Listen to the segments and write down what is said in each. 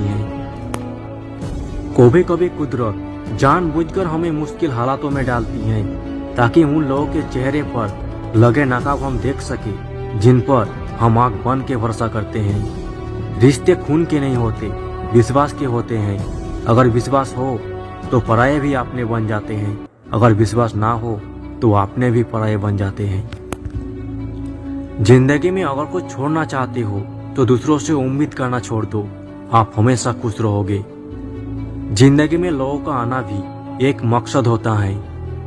हैं। कभी कभी कुदरत जानबूझकर हमें मुश्किल हालातों में डालती है ताकि उन लोगों के चेहरे पर लगे नकाब हम देख सके जिन पर हम आंख बंद के भरोसा करते हैं। रिश्ते खून के नहीं होते, विश्वास के होते हैं। अगर विश्वास हो तो पराये भी अपने बन जाते हैं, अगर विश्वास ना हो तो अपने भी पराये बन जाते हैं। जिंदगी में अगर कुछ छोड़ना चाहते हो तो दूसरों से उम्मीद करना छोड़ दो, आप हमेशा खुश रहोगे। जिंदगी में लोगों का आना भी एक मकसद होता है।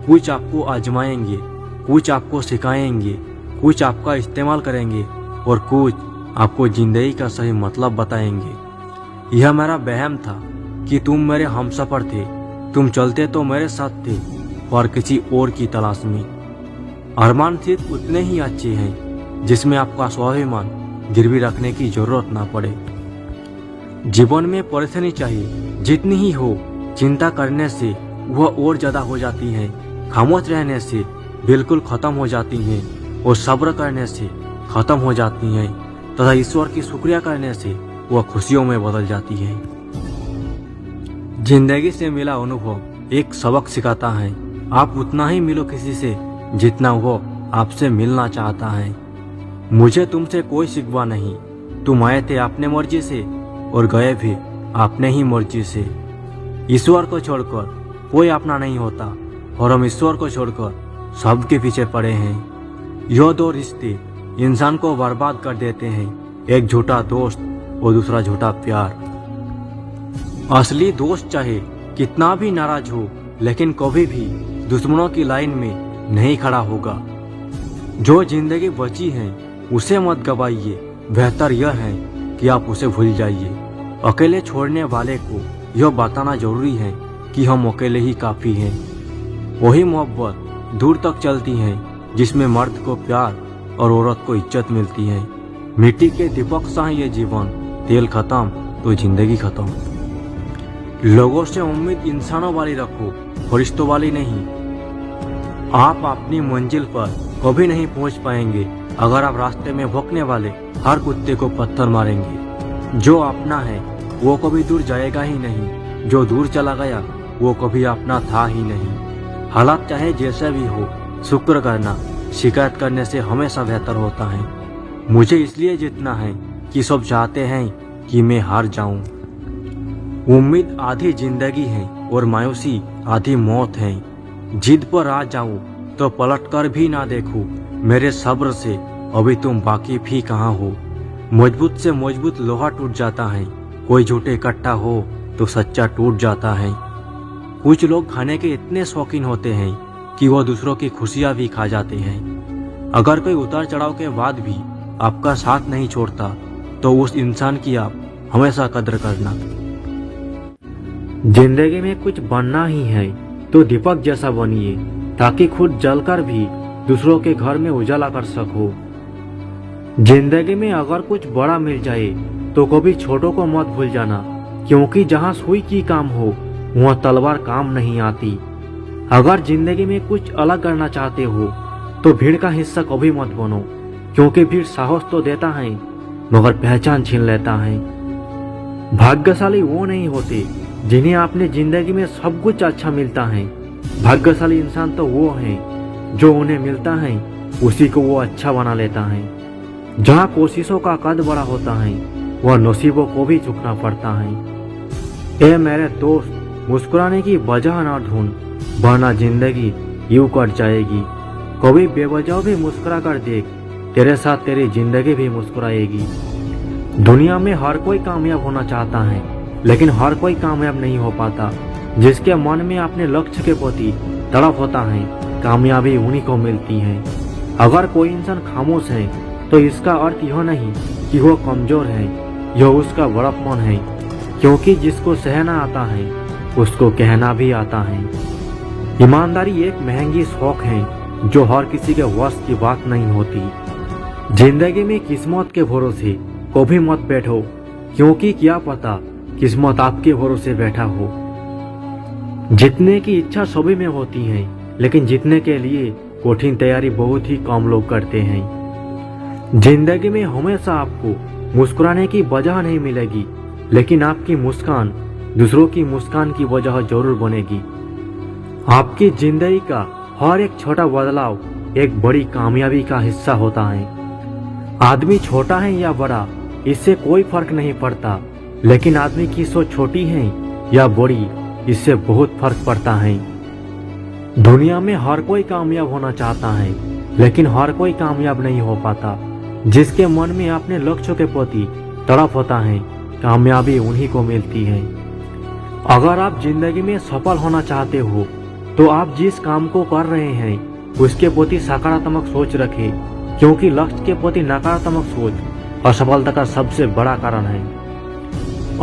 कुछ आपको आजमाएंगे, कुछ आपको सिखाएंगे, कुछ आपका इस्तेमाल करेंगे और कुछ आपको जिंदगी का सही मतलब बताएंगे। यह मेरा वहम था कि तुम मेरे हमसफर थे, तुम चलते तो मेरे साथ थे और किसी और की तलाश में। अरमान सिर्फ उतने ही अच्छे हैं जिसमें आपका स्वाभिमान गिरवी रखने की जरूरत ना पड़े। जीवन में परेशानी चाहिए जितनी ही हो, चिंता करने से वह और ज्यादा हो जाती है, खामोश रहने से बिल्कुल खत्म हो जाती हैं और सब्र करने से खत्म हो जाती हैं तथा ईश्वर की शुक्रिया करने से वह खुशियों में बदल जाती है। जिंदगी से मिला अनुभव एक सबक सिखाता है, आप उतना ही मिलो किसी से जितना वो आपसे मिलना चाहता है। मुझे तुमसे कोई शिकवा नहीं, तुम आए थे अपने मर्जी से और गए भी अपने ही मर्जी से। ईश्वर को छोड़कर कोई अपना नहीं होता और हम ईश्वर को छोड़कर सबके पीछे पड़े हैं। यह दो रिश्ते इंसान को बर्बाद कर देते हैं, एक झूठा दोस्त और दूसरा झूठा प्यार। असली दोस्त चाहे कितना भी नाराज हो लेकिन कभी भी दुश्मनों की लाइन में नहीं खड़ा होगा। जो जिंदगी बची है उसे मत गवाइए, बेहतर यह है कि आप उसे भूल जाइए। अकेले छोड़ने वाले को यह बताना जरूरी है कि हम अकेले ही काफी हैं। वही मोहब्बत दूर तक चलती है जिसमें मर्द को प्यार और औरत को इज्जत मिलती है। मिट्टी के दीपक सा ये जीवन, तेल खत्म तो जिंदगी खत्म। लोगों से उम्मीद इंसानों वाली रखो, फरिश्तों वाली नहीं। आप अपनी मंजिल पर कभी नहीं पहुंच पाएंगे अगर आप रास्ते में भौंकने वाले हर कुत्ते को पत्थर मारेंगे। जो अपना है वो कभी दूर जाएगा ही नहीं, जो दूर चला गया वो कभी अपना था ही नहीं। हालात चाहे जैसा भी हो, शुक्र करना शिकायत करने से हमेशा बेहतर होता है। मुझे इसलिए जीतना है कि सब चाहते हैं कि मैं हार जाऊं। उम्मीद आधी जिंदगी है और मायूसी आधी मौत है। जिद पर आ जाऊं तो पलट कर भी ना देखूं, मेरे सब्र से अभी तुम बाकी भी कहाँ हो। मजबूत से मजबूत लोहा टूट जाता है, कोई झूठे इकट्ठा हो तो सच्चा टूट जाता है। कुछ लोग खाने के इतने शौकीन होते हैं कि वो दूसरों की खुशियां भी खा जाते हैं। अगर कोई उतार चढ़ाव के बाद भी आपका साथ नहीं छोड़ता तो उस इंसान की आप हमेशा कदर करना। जिंदगी में कुछ बनना ही है तो दीपक जैसा बनिए ताकि खुद जलकर भी दूसरों के घर में उजाला कर सको। जिंदगी में अगर कुछ बड़ा मिल जाए तो कभी छोटों को मत भूल जाना, क्योंकि जहाँ सुई की काम हो वहाँ तलवार काम नहीं आती। अगर जिंदगी में कुछ अलग करना चाहते हो तो भीड़ का हिस्सा कभी मत बनो, क्योंकि भीड़ साहस तो देता है मगर पहचान छीन लेता है। भाग्यशाली वो नहीं होते जिन्हें अपने जिंदगी में सब कुछ अच्छा मिलता है। भाग्यशाली इंसान तो वो है जो उन्हें मिलता है उसी को वो अच्छा बना लेता है। जहाँ कोशिशों का कद बड़ा होता है वह नसीबों को भी झुकना पड़ता है। ए मेरे दोस्त, मुस्कुराने की वजह ना ढूंढ, वरना जिंदगी यूं कट जाएगी। कभी बेवजह भी मुस्कुरा कर देख, तेरे साथ तेरी जिंदगी भी मुस्कुराएगी। दुनिया में हर कोई कामयाब होना चाहता है लेकिन हर कोई कामयाब नहीं हो पाता। जिसके मन में अपने लक्ष्य के प्रति तड़प होता है, कामयाबी उन्हीं को मिलती है। अगर कोई इंसान खामोश है तो इसका अर्थ यह नहीं कि वह कमजोर है, यह उसका बड़प्पन है, क्योंकि जिसको सहना आता है उसको कहना भी आता है। ईमानदारी एक महंगी शौक है जो हर किसी के वश की बात नहीं होती। जिंदगी में किस्मत के भरोसे कभी मत बैठो, क्योंकि क्या पता किस्मत आपके भरोसे बैठा हो। जीतने की इच्छा सभी में होती है लेकिन जीतने के लिए कठिन तैयारी बहुत ही कम लोग करते हैं। जिंदगी में हमेशा आपको मुस्कुराने की वजह नहीं मिलेगी, लेकिन आपकी मुस्कान दूसरों की मुस्कान की वजह जरूर बनेगी। आपकी जिंदगी का हर एक छोटा बदलाव एक बड़ी कामयाबी का हिस्सा होता है। आदमी छोटा है या बड़ा इससे कोई फर्क नहीं पड़ता, लेकिन आदमी की सोच छोटी है या बड़ी इससे बहुत फर्क पड़ता है। दुनिया में हर कोई कामयाब होना चाहता है, लेकिन हर कोई कामयाब नहीं हो पाता। जिसके मन में अपने लक्ष्य के प्रति तड़प होता है, कामयाबी उन्हीं को मिलती है। अगर आप जिंदगी में सफल होना चाहते हो तो आप जिस काम को कर रहे हैं उसके प्रति सकारात्मक सोच रखें, क्योंकि लक्ष्य के प्रति नकारात्मक सोच असफलता का सबसे बड़ा कारण है।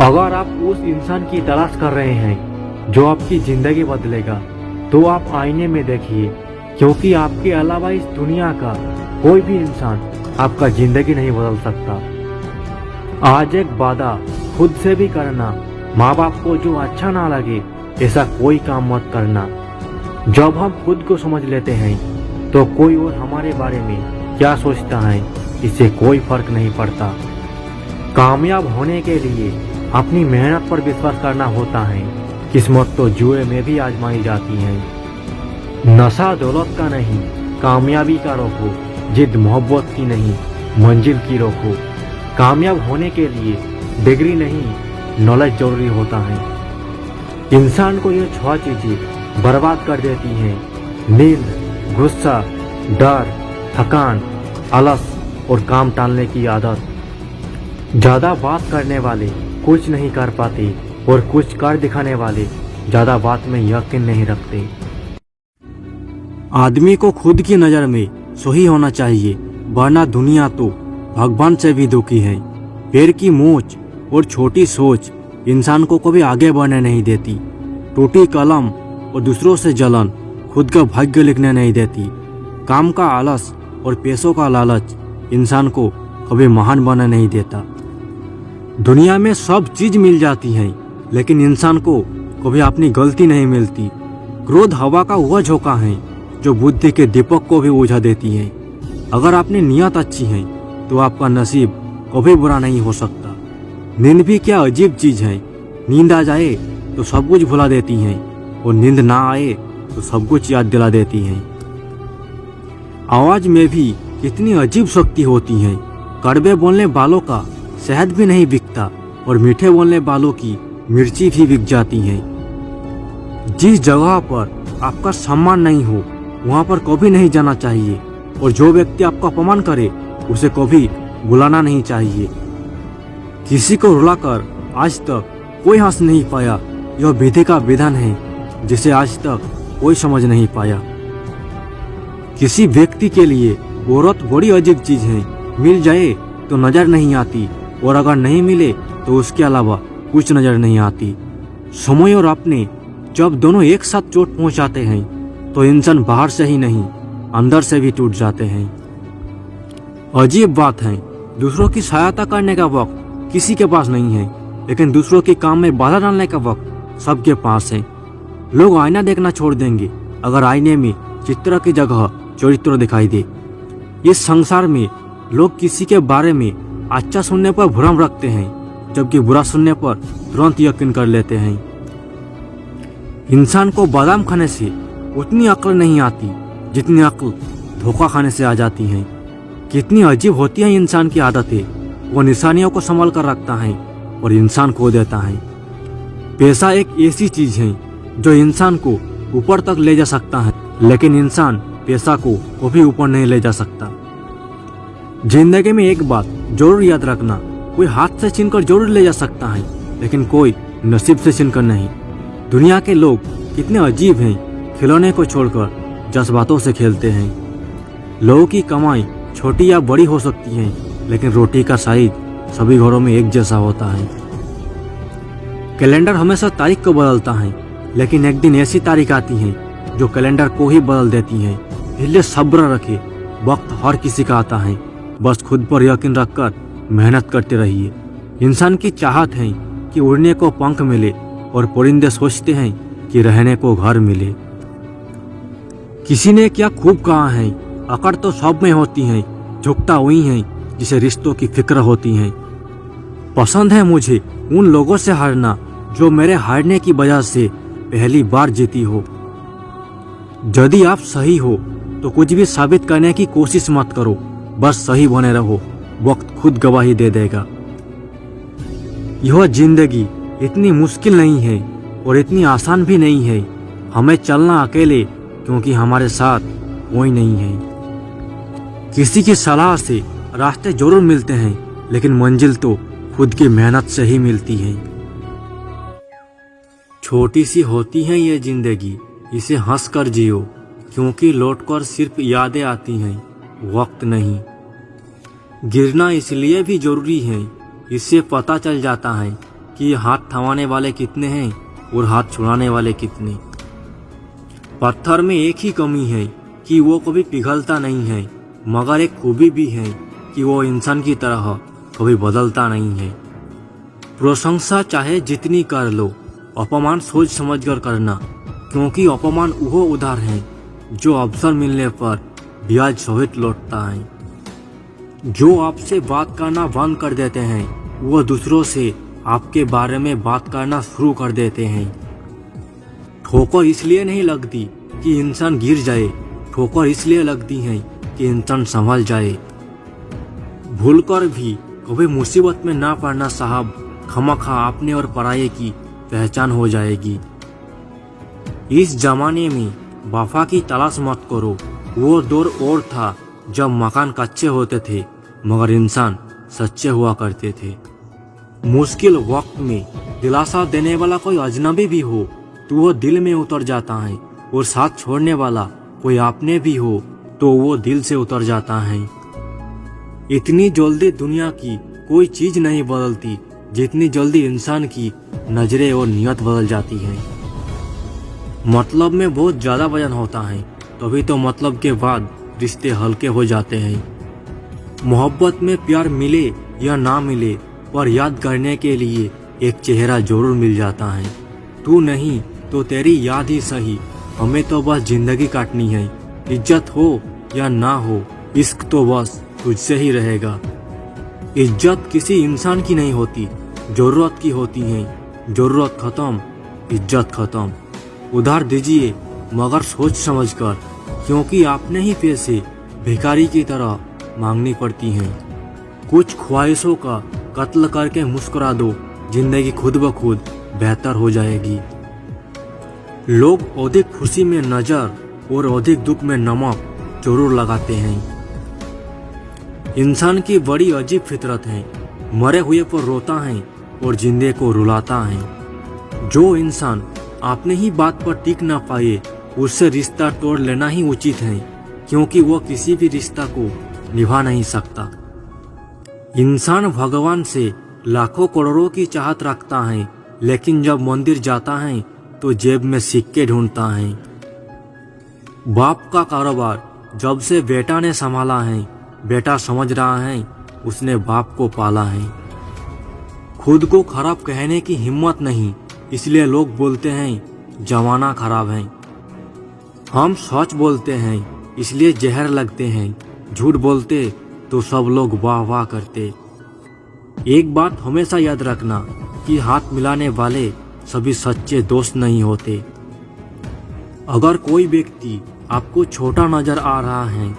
अगर आप उस इंसान की तलाश कर रहे हैं जो आपकी जिंदगी बदलेगा, तो आप आईने में देखिए, क्योंकि आपके अलावा इस दुनिया का कोई भी इंसान आपका जिंदगी नहीं बदल सकता। आज एक वादा खुद से भी करना, माँ बाप को जो अच्छा ना लगे ऐसा कोई काम मत करना। जब हम खुद को समझ लेते हैं तो कोई और हमारे बारे में क्या सोचता है इससे कोई फर्क नहीं पड़ता। कामयाब होने के लिए अपनी मेहनत पर विश्वास करना होता है। किस्मत तो जुए में भी आजमाई जाती है। नशा दौलत का नहीं, कामयाबी का रोको। जिद मोहब्बत की नहीं, मंजिल की रोको। कामयाब होने के लिए डिग्री नहीं, नॉलेज जरूरी होता है। इंसान को ये 6 चीजें बर्बाद कर देती हैं: नींद, गुस्सा, डर, थकान, आलस और काम टालने की आदत। ज्यादा बात करने वाले कुछ नहीं कर पाते और कुछ कर दिखाने वाले ज्यादा बात में यकीन नहीं रखते। आदमी को खुद की नज़र में सही होना चाहिए, वरना दुनिया तो भगवान से भी दुखी है। पैर की मोच और छोटी सोच इंसान को कभी आगे बढ़ने नहीं देती। टूटी कलम और दूसरों से जलन खुद का भाग्य लिखने नहीं देती। काम का आलस और पैसों का लालच इंसान को कभी महान बनने नहीं देता। दुनिया में सब चीज मिल जाती है, लेकिन इंसान को कभी अपनी गलती नहीं मिलती। क्रोध हवा का वह झोंका है जो बुद्धि के दीपक को भी बुझा देती है। अगर आपकी नीयत अच्छी है तो आपका नसीब कभी बुरा नहीं हो सकता। नींद भी क्या अजीब चीज है। नींद आ जाए तो सब कुछ भुला देती है, और नींद ना आए तो सब कुछ याद दिला देती है। आवाज में भी कितनी अजीब शक्ति होती है। कड़वे बोलने वालों का शहद भी नहीं बिकता, और मीठे बोलने वालों की मिर्ची भी बिक जाती है। जिस जगह पर आपका सम्मान नहीं हो वहां पर कभी नहीं जाना चाहिए, और जो व्यक्ति आपका अपमान करे उसे कभी बुलाना नहीं चाहिए। किसी को रुलाकर आज तक कोई हंस नहीं पाया, यह विधि का विधान है जिसे आज तक कोई समझ नहीं पाया। किसी व्यक्ति के लिए औरत बड़ी अजीब चीज है। मिल जाए तो नजर नहीं आती, और अगर नहीं मिले तो उसके अलावा कुछ नजर नहीं आती। समय और अपने जब दोनों एक साथ चोट पहुंचाते हैं तो इंसान बाहर से ही नहीं अंदर से भी टूट जाते हैं। अजीब बात है, दूसरों की सहायता करने का वक्त किसी के पास नहीं है, लेकिन दूसरों के काम में बाधा डालने का वक्त सबके पास है। लोग आईना देखना छोड़ देंगे अगर आईने में चित्र की जगह चरित्र दिखाई दे। इस संसार में लोग किसी के बारे में अच्छा सुनने पर भ्रम रखते हैं, जबकि बुरा सुनने पर तुरंत यकीन कर लेते हैं। इंसान को बादाम खाने से उतनी अक्ल नहीं आती जितनी अक्ल धोखा खाने से आ जाती है। कितनी अजीब होती है इंसान की आदतें। वो निशानियों को संभाल कर रखता है और इंसान खो देता है। पैसा एक ऐसी चीज है जो इंसान को ऊपर तक ले जा सकता है, लेकिन इंसान पैसा को कभी ऊपर नहीं ले जा सकता। जिंदगी में एक बात जरूर याद रखना, कोई हाथ से छीनकर जरूर ले जा सकता है, लेकिन कोई नसीब से छीनकर नहीं। दुनिया के लोग कितने अजीब हैं, खिलौने को छोड़कर जज्बातों से खेलते हैं। लोगों की कमाई छोटी या बड़ी हो सकती है, लेकिन रोटी का साइज सभी घरों में एक जैसा होता है। कैलेंडर हमेशा तारीख को बदलता है, लेकिन एक दिन ऐसी तारीख आती है जो कैलेंडर को ही बदल देती है। इसलिए सब्र रखे, वक्त हर किसी का आता है। बस खुद पर यकीन रखकर मेहनत करते रहिए। इंसान की चाहत है कि उड़ने को पंख मिले, और परिंदे सोचते हैं कि रहने को घर मिले। किसी ने क्या खूब कहा है, अकड़ तो सब में होती है, झुकता वही है जिसे रिश्तों की फिक्र होती है। पसंद है मुझे उन लोगों से हारना जो मेरे हारने की वजह से पहली बार जीती हो। यदि आप सही हो तो कुछ भी साबित करने की कोशिश मत करो, बस सही बने रहो, वक्त खुद गवाही दे देगा। यह जिंदगी इतनी मुश्किल नहीं है और इतनी आसान भी नहीं है। हमें चलना अकेले क्योंकि हमारे साथ कोई नहीं है। किसी की सलाह से रास्ते जरूर मिलते हैं, लेकिन मंजिल तो खुद की मेहनत से ही मिलती है। छोटी सी होती है ये जिंदगी, इसे हंस कर जियो, क्योंकि लौटकर सिर्फ यादें आती हैं, वक्त नहीं। गिरना इसलिए भी जरूरी है, इससे पता चल जाता है कि हाथ थमाने वाले कितने हैं और हाथ छुड़ाने वाले कितने। पत्थर में एक ही कमी है कि वो कभी पिघलता नहीं है, मगर एक खूबी भी है कि वो इंसान की तरह कभी बदलता नहीं है। प्रशंसा चाहे जितनी कर लो, अपमान सोच समझ कर करना, क्योंकि अपमान वो उधार है जो अवसर मिलने पर ब्याज सहित लौटता है। जो आपसे बात करना बंद कर देते हैं वो दूसरों से आपके बारे में बात करना शुरू कर देते हैं। ठोकर इसलिए नहीं लगती कि इंसान गिर जाए, ठोकर इसलिए लगती है कि इंसान संभल जाए। भूलकर भी कभी मुसीबत में ना पड़ना साहब, खामखा अपने और पराये की पहचान हो जाएगी। इस जमाने में वफा की तलाश मत करो, वो दौर और था जब मकान कच्चे होते थे मगर इंसान सच्चे हुआ करते थे। मुश्किल वक्त में दिलासा देने वाला कोई अजनबी भी हो तो वो दिल में उतर जाता है, और साथ छोड़ने वाला कोई आपने भी हो तो वो दिल से उतर जाता है। इतनी जल्दी दुनिया की कोई चीज नहीं बदलती जितनी जल्दी इंसान की नजरें और नियत बदल जाती है। मतलब में बहुत ज्यादा वजन होता है, तभी तो मतलब के बाद रिश्ते हल्के हो जाते हैं। मोहब्बत में प्यार मिले या ना मिले, पर याद करने के लिए एक चेहरा जरूर मिल जाता है। तू नहीं तो तेरी याद ही सही, हमें तो बस जिंदगी काटनी है। इज्जत हो या ना हो, इश्क तो बस तुझसे ही रहेगा। इज्जत किसी इंसान की नहीं होती, जरूरत की होती है। जरूरत खत्म, इज्जत खत्म। उधार दीजिए मगर सोच समझ कर, क्योंकि आपने ही पैसे भिखारी की तरह मांगनी पड़ती हैं। कुछ ख्वाहिशों का कत्ल करके मुस्कुरा दो, जिंदगी खुद ब खुद बेहतर हो जाएगी। लोग अधिक खुशी में नजर और अधिक दुख में नमक जरूर लगाते हैं। इंसान की बड़ी अजीब फितरत है, मरे हुए पर रोता है और जिंदे को रुलाता है। जो इंसान अपने ही बात पर टिक ना पाए, उससे रिश्ता तोड़ लेना ही उचित है, क्योंकि वो किसी भी रिश्ता को निभा नहीं सकता। इंसान भगवान से लाखों करोड़ों की चाहत रखता है, लेकिन जब मंदिर जाता है तो जेब में सिक्के ढूंढता है। बाप का कारोबार जब से बेटा ने संभाला है, बेटा समझ रहा है उसने बाप को पाला है। खुद को खराब कहने की हिम्मत नहीं, इसलिए लोग बोलते हैं जमाना खराब है। हम सच बोलते हैं इसलिए जहर लगते हैं, झूठ बोलते तो सब लोग वाह वाह करते। एक बात हमेशा याद रखना कि हाथ मिलाने वाले सभी सच्चे दोस्त नहीं होते। अगर कोई व्यक्ति आपको छोटा नजर आ रहा है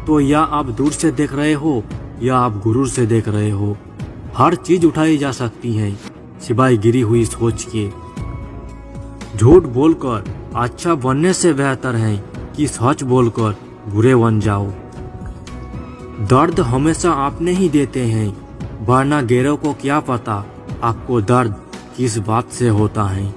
तो या आप दूर से देख रहे हो या आप गुरूर से देख रहे हो। हर चीज उठाई जा सकती है सिवाय गिरी हुई सोच के। झूठ बोलकर अच्छा बनने से बेहतर है कि सच बोलकर बुरे बन जाओ। दर्द हमेशा आपने ही देते हैं, वरना गैरों को क्या पता आपको दर्द किस बात से होता है।